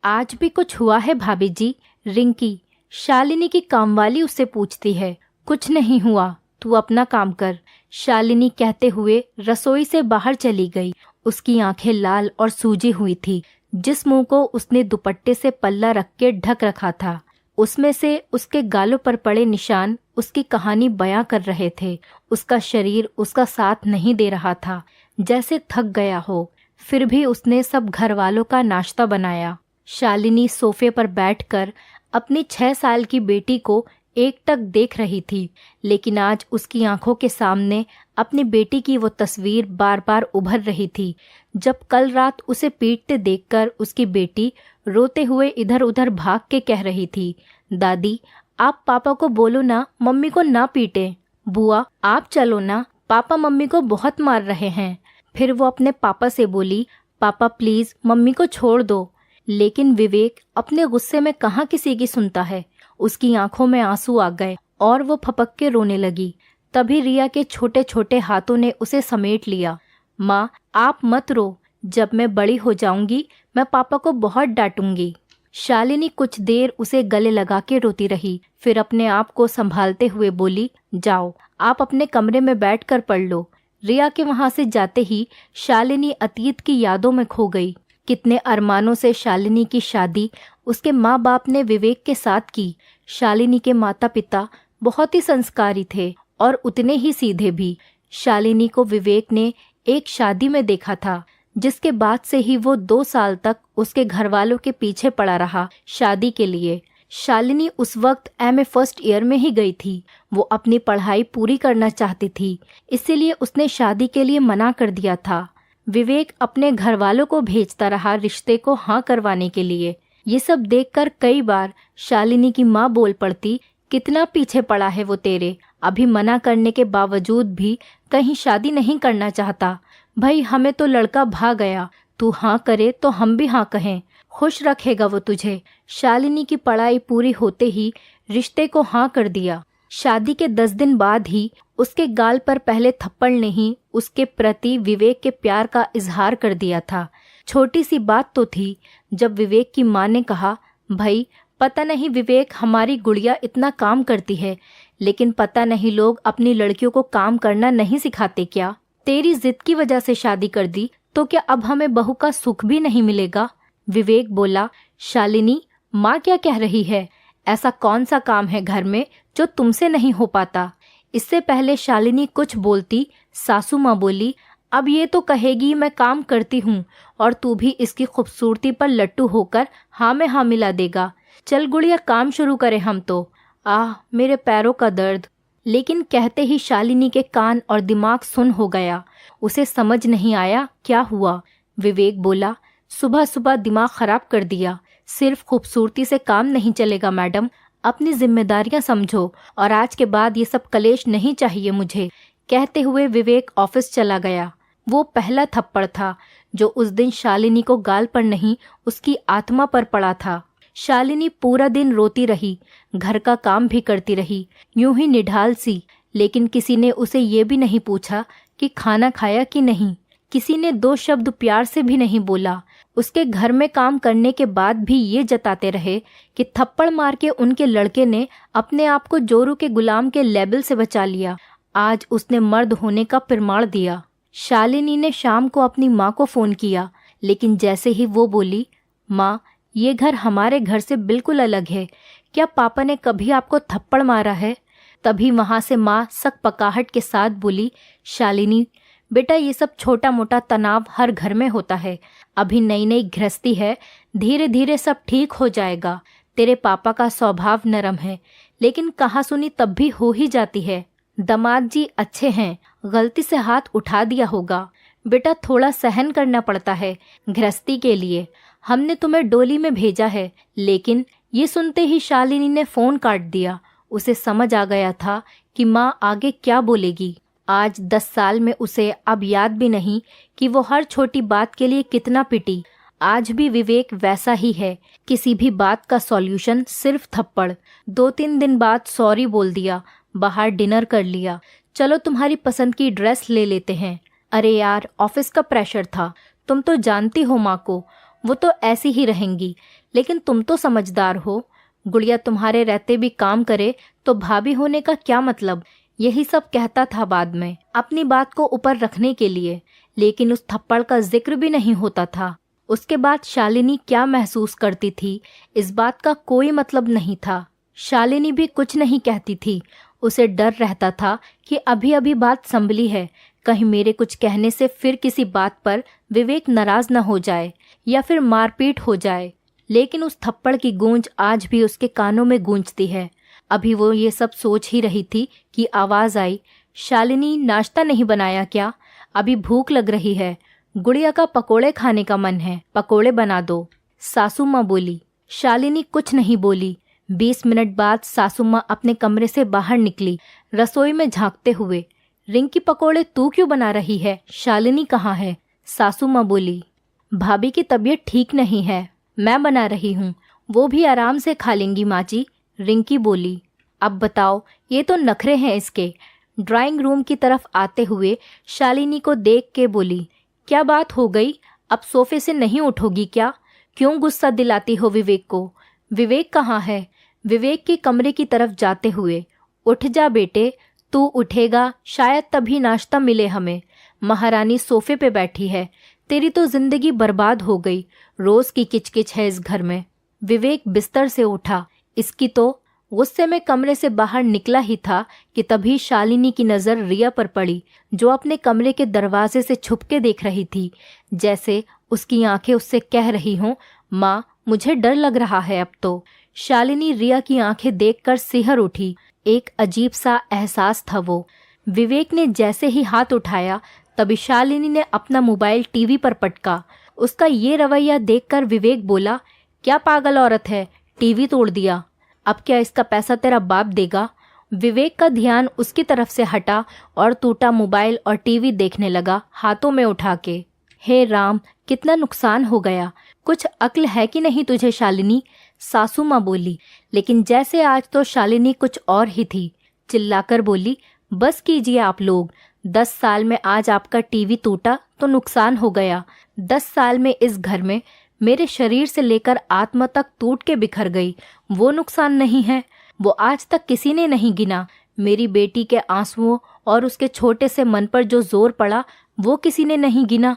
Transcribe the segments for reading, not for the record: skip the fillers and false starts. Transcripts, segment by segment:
आज भी कुछ हुआ है भाभी जी? रिंकी, शालिनी की कामवाली उससे पूछती है। कुछ नहीं हुआ, तू अपना काम कर, शालिनी कहते हुए रसोई से बाहर चली गई। उसकी आंखें लाल और सूजी हुई थी। जिस मुंह को उसने दुपट्टे से पल्ला रख के ढक रखा था, उसमें से उसके गालों पर पड़े निशान उसकी कहानी बयां कर रहे थे। उसका शरीर उसका साथ नहीं दे रहा था, जैसे थक गया हो। फिर भी उसने सब घर वालों का नाश्ता बनाया। शालिनी सोफे पर बैठकर अपनी 6 साल की बेटी को एकटक देख रही थी, लेकिन आज उसकी आंखों के सामने अपनी बेटी की वो तस्वीर बार बार उभर रही थी। जब कल रात उसे पीटते देखकर उसकी बेटी रोते हुए इधर उधर भाग के कह रही थी, दादी आप पापा को बोलो ना, मम्मी को ना पीटे। बुआ आप चलो ना, पापा मम्मी को बहुत मार रहे हैं। फिर वो अपने पापा से बोली, पापा प्लीज मम्मी को छोड़ दो। लेकिन विवेक अपने गुस्से में कहाँ किसी की सुनता है। उसकी आंखों में आंसू आ गए और वो फपक के रोने लगी। तभी रिया के छोटे छोटे हाथों ने उसे समेट लिया। माँ आप मत रो, जब मैं बड़ी हो जाऊंगी मैं पापा को बहुत डांटूंगी। शालिनी कुछ देर उसे गले लगा के रोती रही, फिर अपने आप को संभालते हुए बोली, जाओ आप अपने कमरे में बैठकर पढ़ लो। रिया के वहां से जाते ही शालिनी अतीत की यादों में खो गई। कितने अरमानों से शालिनी की शादी उसके माँ बाप ने विवेक के साथ की। शालिनी के माता पिता बहुत ही संस्कारी थे और उतने ही सीधे भी। शालिनी को विवेक ने एक शादी में देखा था, जिसके बाद से ही वो 2 साल तक उसके घर वालों के पीछे पड़ा रहा शादी के लिए। शालिनी उस वक्त एमए फर्स्ट ईयर में ही गई थी। वो अपनी पढ़ाई पूरी करना चाहती थी, इसीलिए उसने शादी के लिए मना कर दिया था। विवेक अपने घर वालों को भेजता रहा रिश्ते को हाँ करवाने के लिए। ये सब देखकर कई बार शालिनी की माँ बोल पड़ती, कितना पीछे पड़ा है वो तेरे, अभी मना करने के बावजूद भी कहीं शादी नहीं करना चाहता। भाई हमें तो लड़का भा गया, तू हाँ करे तो हम भी हाँ कहें, खुश रखेगा वो तुझे। शालिनी की पढ़ाई पूरी होते ही रिश्ते को हाँ कर दिया। शादी के 10 दिन बाद ही उसके गाल पर पहले थप्पड़ ने ही उसके प्रति विवेक के प्यार का इजहार कर दिया था। छोटी सी बात तो थी। जब विवेक की माँ ने कहा, भाई पता नहीं विवेक हमारी गुड़िया इतना काम करती है, लेकिन पता नहीं लोग अपनी लड़कियों को काम करना नहीं सिखाते क्या? तेरी जिद की वजह से शादी कर दी तो क्या अब हमें बहू का सुख भी नहीं मिलेगा? विवेक बोला, शालिनी माँ क्या कह रही है? ऐसा कौन सा काम है घर में जो तुमसे नहीं हो पाता? इससे पहले शालिनी कुछ बोलती, सासू माँ बोली, अब ये तो कहेगी मैं काम करती हूँ और तू भी इसकी खूबसूरती पर लट्टू होकर हाँ में हाँ मिला देगा। चल गुड़िया काम शुरू करें हम तो। आह मेरे पैरों का दर्द। लेकिन कहते ही शालिनी के कान और दिमाग सुन हो गया। उसे समझ नहीं आया क्या हुआ। विवेक बोला, सुबह सुबह दिमाग खराब कर दिया। सिर्फ खूबसूरती से काम नहीं चलेगा मैडम, अपनी जिम्मेदारियां समझो और आज के बाद ये सब कलेश नहीं चाहिए मुझे। कहते हुए विवेक ऑफिस चला गया। वो पहला थप्पड़ था जो उस दिन शालिनी को गाल पर नहीं उसकी आत्मा पर पड़ा था। शालिनी पूरा दिन रोती रही, घर का काम भी करती रही, यूं ही निढाल सी। लेकिन किसी ने उसे ये भी नहीं पूछा कि खाना खाया कि नहीं। किसी ने 2 शब्द प्यार से भी नहीं बोला। उसके घर में काम करने के बाद भी ये जताते रहे कि थप्पड़ मार के उनके लड़के ने अपने आप को जोरू के गुलाम के लेबल से बचा लिया। आज उसने मर्द होने का प्रमाण दिया। शालिनी ने शाम को अपनी माँ को फोन किया, लेकिन जैसे ही वो बोली, माँ ये घर हमारे घर से बिल्कुल अलग है, क्या पापा ने कभी आपको थप्पड़ मारा है? तभी वहां से माँ सकपकाहट के साथ बोली, शालिनी बेटा ये सब छोटा मोटा तनाव हर घर में होता है, अभी नई नई गृहस्थी है, धीरे धीरे सब ठीक हो जाएगा। तेरे पापा का स्वभाव नरम है, लेकिन कहा सुनी तब भी हो ही जाती है। दामाद जी अच्छे हैं, गलती से हाथ उठा दिया होगा। बेटा थोड़ा सहन करना पड़ता है गृहस्थी के लिए, हमने तुम्हें डोली में भेजा है। लेकिन ये सुनते ही शालिनी ने फोन काट दिया। उसे समझ आ गया था कि माँ आगे क्या बोलेगी। आज 10 साल में उसे अब याद भी नहीं कि वो हर छोटी बात के लिए कितना पिटी। आज भी विवेक वैसा ही है, किसी भी बात का सॉल्यूशन सिर्फ थप्पड़। 2-3 दिन बाद सॉरी बोल दिया, बाहर डिनर कर लिया, चलो तुम्हारी पसंद की ड्रेस ले लेते हैं। अरे यार ऑफिस का प्रेशर था, तुम तो जानती हो माँ को, वो तो ऐसी ही रहेंगी, लेकिन तुम तो समझदार हो। गुड़िया तुम्हारे रहते भी काम करे तो भाभी होने का क्या मतलब। यही सब कहता था बाद में, अपनी बात को ऊपर रखने के लिए, लेकिन उस थप्पड़ का जिक्र भी नहीं होता था। उसके बाद शालिनी क्या महसूस करती थी इस बात का कोई मतलब नहीं था। शालिनी भी कुछ नहीं कहती थी। उसे डर रहता था कि अभी अभी बात संभली है, कहीं मेरे कुछ कहने से फिर किसी बात पर विवेक नाराज न हो जाए या फिर मारपीट हो जाए। लेकिन उस थप्पड़ की गूंज आज भी उसके कानों में गूंजती है। अभी वो ये सब सोच ही रही थी कि आवाज आई, शालिनी नाश्ता नहीं बनाया क्या? अभी भूख लग रही है, गुड़िया का पकोड़े खाने का मन है, पकोड़े बना दो, सासू माँ बोली। शालिनी कुछ नहीं बोली। 20 मिनट बाद सासू माँ अपने कमरे से बाहर निकली, रसोई में झांकते हुए। रिंकी पकोड़े तू क्यों बना रही है? शालिनी कहाँ है? सासू माँ बोली, भाभी की तबीयत ठीक नहीं है, मैं बना रही हूँ, वो भी आराम से खा लेंगी माँ जी। रिंकी बोली, अब बताओ, ये तो नखरे हैं इसके। ड्राइंग रूम की तरफ आते हुए शालिनी को देख के बोली, क्या बात हो गई? अब सोफे से नहीं उठोगी क्या? क्यों गुस्सा दिलाती हो विवेक को? विवेक कहाँ है? विवेक के कमरे की तरफ जाते हुए, उठ जा बेटे, तू उठेगा शायद तभी नाश्ता मिले हमें। महारानी सोफे पे बैठी है, तेरी तो जिंदगी बर्बाद हो गई, रोज की किचकिच है इस घर में। विवेक बिस्तर से उठा। इसकी तो गुस्से में कमरे से बाहर निकला ही था कि तभी शालिनी की नज़र रिया पर पड़ी, जो अपने कमरे के दरवाजे से छुप के देख रही थी, जैसे उसकी आंखें उससे कह रही हों, माँ मुझे डर लग रहा है अब तो। शालिनी रिया की आंखें देखकर सिहर उठी। एक अजीब सा एहसास था वो। विवेक ने जैसे ही हाथ उठाया तभी शालिनी ने अपना मोबाइल टीवी पर पटका। उसका ये रवैया देखकर विवेक बोला, क्या पागल औरत है, टीवी तोड़ दिया, अब क्या इसका पैसा तेरा बाप देगा? विवेक का ध्यान उसकी तरफ से हटा और टूटा मोबाइल और टीवी देखने लगा हाथों में उठा के। हे राम, कितना नुकसान हो गया। कुछ अक्ल है कि नहीं तुझे शालिनी? सासू माँ बोली, लेकिन जैसे आज तो शालिनी कुछ और ही थी। चिल्लाकर बोली, बस कीजिए आप लोग, 10 साल में आज आपका टीवी टूटा तो नुकसान हो गया। 10 साल में इस घर में मेरे शरीर से लेकर आत्मा तक टूट के बिखर गई, वो नुकसान नहीं है? वो आज तक किसी ने नहीं गिना। मेरी बेटी के आंसुओं और उसके छोटे से मन पर जो जोर पड़ा वो किसी ने नहीं गिना।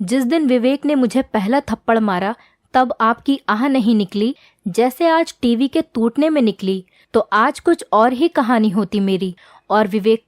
जिस दिन विवेक ने मुझे पहला थप्पड़ मारा तब आपकी आह नहीं निकली, जैसे आज टीवी के टूटने में निकली, तो आज कुछ और ही कहानी होती मेरी। और विवेक,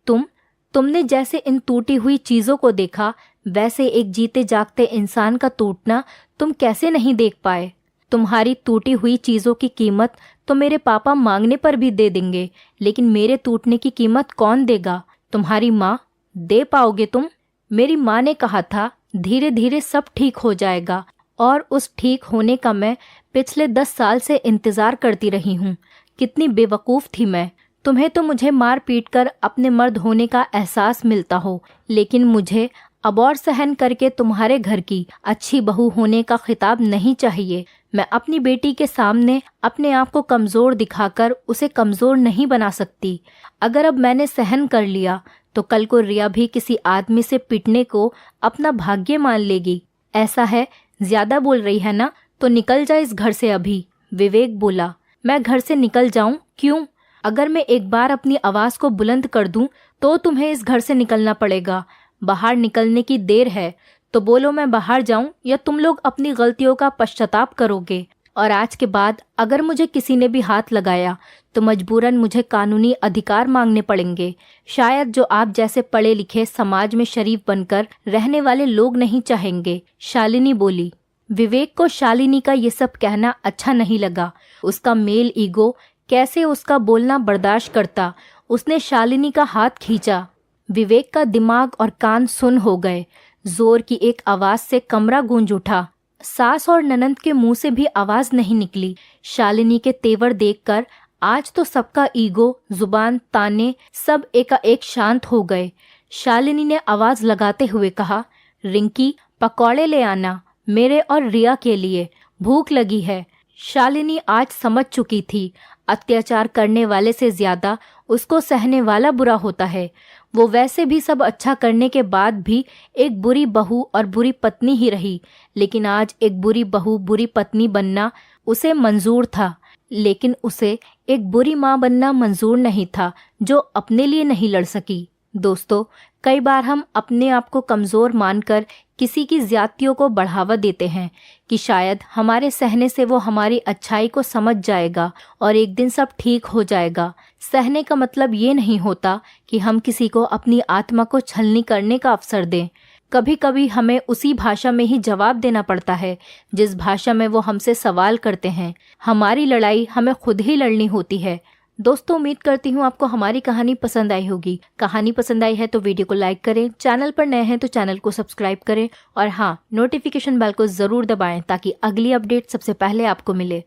तुमने जैसे इन टूटी हुई चीजों को देखा, वैसे एक जीते जागते इंसान का टूटना तुम कैसे नहीं देख पाए? तुम्हारी टूटी हुई चीजों की कीमत तो मेरे पापा मांगने पर भी दे देंगे, लेकिन मेरे टूटने की कीमत कौन देगा? तुम्हारी माँ। दे पाओगे तुम? मेरी माँ ने कहा था धीरे धीरे सब ठीक हो जाएगा, और उस ठीक होने का मैं पिछले 10 साल से इंतजार करती रही हूँ। कितनी बेवकूफ़ थी मैं। तुम्हें तो मुझे मार पीट कर अपने मर्द होने का एहसास मिलता हो, लेकिन मुझे अब और सहन करके तुम्हारे घर की अच्छी बहू होने का खिताब नहीं चाहिए। मैं अपनी बेटी के सामने अपने आप को कमज़ोर दिखाकर उसे कमज़ोर नहीं बना सकती। अगर अब मैंने सहन कर लिया तो कल को रिया भी किसी आदमी से पिटने को अपना भाग्य मान लेगी। ऐसा है, ज्यादा बोल रही है ना, तो निकल जा इस घर से अभी। विवेक बोला, मैं घर से निकल जाऊं? क्यों? अगर मैं एक बार अपनी आवाज को बुलंद कर दूं तो तुम्हें इस घर से निकलना पड़ेगा। बाहर निकलने की देर है तो बोलो मैं बाहर जाऊं, या तुम लोग अपनी गलतियों का पश्चाताप करोगे। और आज के बाद अगर मुझे किसी ने भी हाथ लगाया तो मजबूरन मुझे कानूनी अधिकार मांगने पड़ेंगे। शायद जो आप जैसे पढ़े लिखे समाज में शरीफ बनकर रहने वाले लोग नहीं चाहेंगे। शालिनी बोली। विवेक को शालिनी का ये सब कहना अच्छा नहीं लगा। उसका मेल ईगो कैसे उसका बोलना बर्दाश्त करता। उसने शालिनी का हाथ खींचा। विवेक का दिमाग और कान सुन हो गए। जोर की एक आवाज से कमरा गूंज उठा। सास और ननंद के मुंह से भी आवाज नहीं निकली। शालिनी के तेवर देखकर आज तो सबका ईगो, जुबान, ताने सब एकाएक शांत हो गए। शालिनी ने आवाज लगाते हुए कहा, रिंकी पकौड़े ले आना, मेरे और रिया के लिए, भूख लगी है। शालिनी आज समझ चुकी थी, अत्याचार करने वाले से ज्यादा उसको सहने वाला बुरा होता है। वो वैसे भी सब अच्छा करने के बाद भी एक बुरी बहू और बुरी पत्नी ही रही। लेकिन आज एक बुरी बहू बुरी पत्नी बनना उसे मंजूर था, लेकिन उसे एक बुरी माँ बनना मंजूर नहीं था जो अपने लिए नहीं लड़ सकी। दोस्तों, कई बार हम अपने आप को कमज़ोर मानकर किसी की ज्यादतियों को बढ़ावा देते हैं कि शायद हमारे सहने से वो हमारी अच्छाई को समझ जाएगा और एक दिन सब ठीक हो जाएगा। सहने का मतलब ये नहीं होता कि हम किसी को अपनी आत्मा को छलनी करने का अवसर दें। कभी कभी हमें उसी भाषा में ही जवाब देना पड़ता है जिस भाषा में वो हमसे सवाल करते हैं। हमारी लड़ाई हमें खुद ही लड़नी होती है। दोस्तों, उम्मीद करती हूँ आपको हमारी कहानी पसंद आई होगी। कहानी पसंद आई है तो वीडियो को लाइक करें, चैनल पर नए हैं तो चैनल को सब्सक्राइब करें और हाँ, नोटिफिकेशन बेल को ज़रूर दबाएं ताकि अगली अपडेट सबसे पहले आपको मिले।